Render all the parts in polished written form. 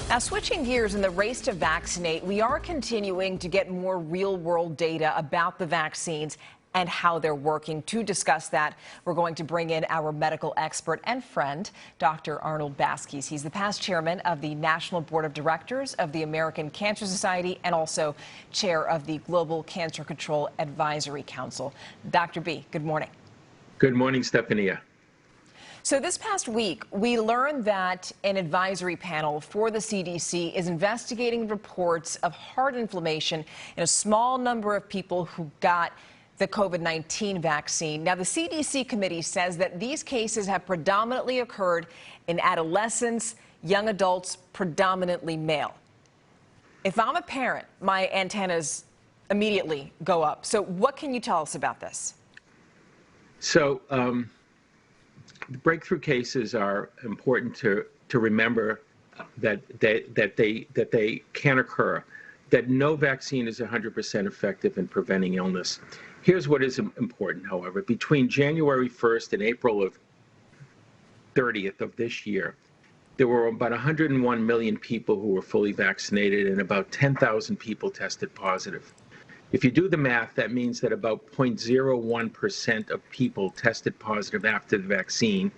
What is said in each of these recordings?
Now, switching gears in the race to vaccinate, we are continuing to get more real-world data about the vaccines and how they're working. To discuss that, we're going to bring in our medical expert and friend, Dr. Arnold Baskies. He's the past chairman of the National Board of Directors of the American Cancer Society and also chair of the Global Cancer Control Advisory Council. Dr. B, good morning. Good morning, Stephania. So this past week, we learned that an advisory panel for the CDC is investigating reports of heart inflammation in a small number of people who got the COVID-19 vaccine. Now, the CDC committee says that these cases have predominantly occurred in adolescents, young adults, predominantly male. If I'm a parent, my antennas immediately go up. So what can you tell us about this? So, the breakthrough cases are important to remember that they can occur, that no vaccine is 100% effective in preventing illness. Here's what is important, however. Between January 1st and April 30th of this year, there were about 101 million people who were fully vaccinated and about 10,000 people tested positive. If you do the math, that means that about 0.01% of people tested positive after the vaccine,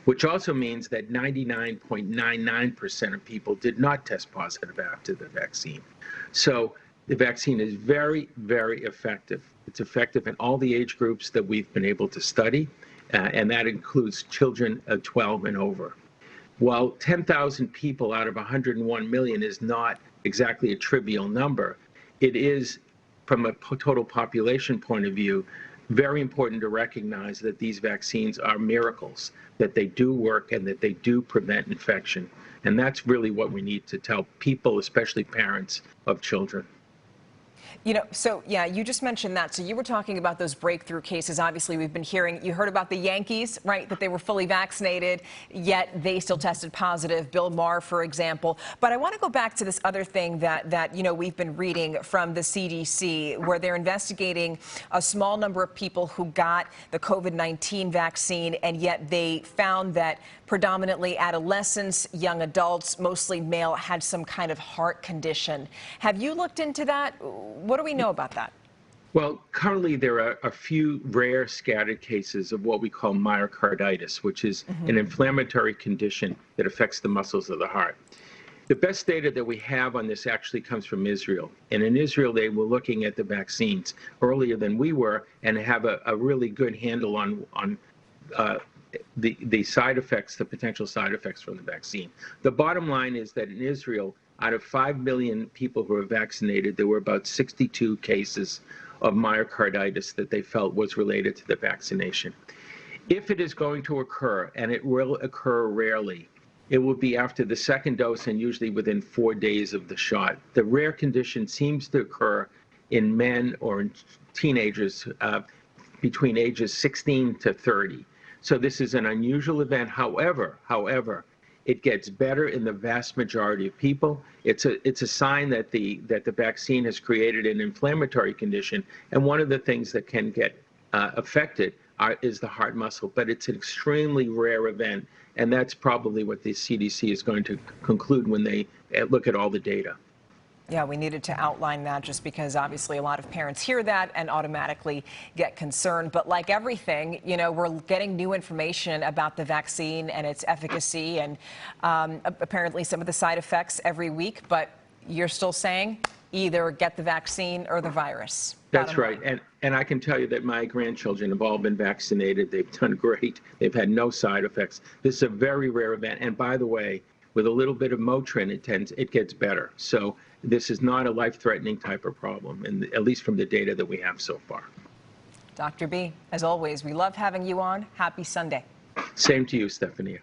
which also means that 99.99% of people did not test positive after the vaccine. So the vaccine is very, very effective. It's effective in all the age groups that we've been able to study, and that includes children of 12 and over. While 10,000 people out of 101 million is not exactly a trivial number, it is, from a total population point of view, very important to recognize that these vaccines are miracles, that they do work and that they do prevent infection. And that's really what we need to tell people, especially parents of children. You know, so yeah, you just mentioned that. So you were talking about those breakthrough cases. Obviously, we've been hearing, you heard about the Yankees, right, that they were fully vaccinated, yet they still tested positive. Bill Maher, for example. But I want to go back to this other thing that you know, we've been reading from the CDC, where they're investigating a small number of people who got the COVID-19 vaccine, and yet they found that predominantly adolescents, young adults, mostly male, had some kind of heart condition. Have you looked into that? What do we know about that? Well, currently there are a few rare scattered cases of what we call myocarditis, which is an inflammatory condition that affects the muscles of the heart. The best data that we have on this actually comes from Israel. And in Israel, they were looking at the vaccines earlier than we were and have a really good handle on the side effects, the potential side effects from the vaccine. The bottom line is that in Israel, out of 5 million people who were vaccinated, there were about 62 cases of myocarditis that they felt was related to the vaccination. If it is going to occur, and it will occur rarely, it will be after the second dose and usually within 4 days of the shot. The rare condition seems to occur in men or in teenagers between ages 16 to 30. So this is an unusual event. However, it gets better in the vast majority of people. It's a sign that the vaccine has created an inflammatory condition, and one of the things that can get affected is the heart muscle. But it's an extremely rare event, and that's probably what the CDC is going to conclude when they look at all the data. Yeah, we needed to outline that just because obviously a lot of parents hear that and automatically get concerned. But like everything, you know, we're getting new information about the vaccine and its efficacy and apparently some of the side effects every week. But you're still saying either get the vaccine or the virus. That's right. And I can tell you that my grandchildren have all been vaccinated. They've done great. They've had no side effects. This is a very rare event. And by the way, with a little bit of Motrin, it gets better. So this is not a life-threatening type of problem, and at least from the data that we have so far. Dr. B, as always, we love having you on. Happy Sunday. Same to you, Stephania.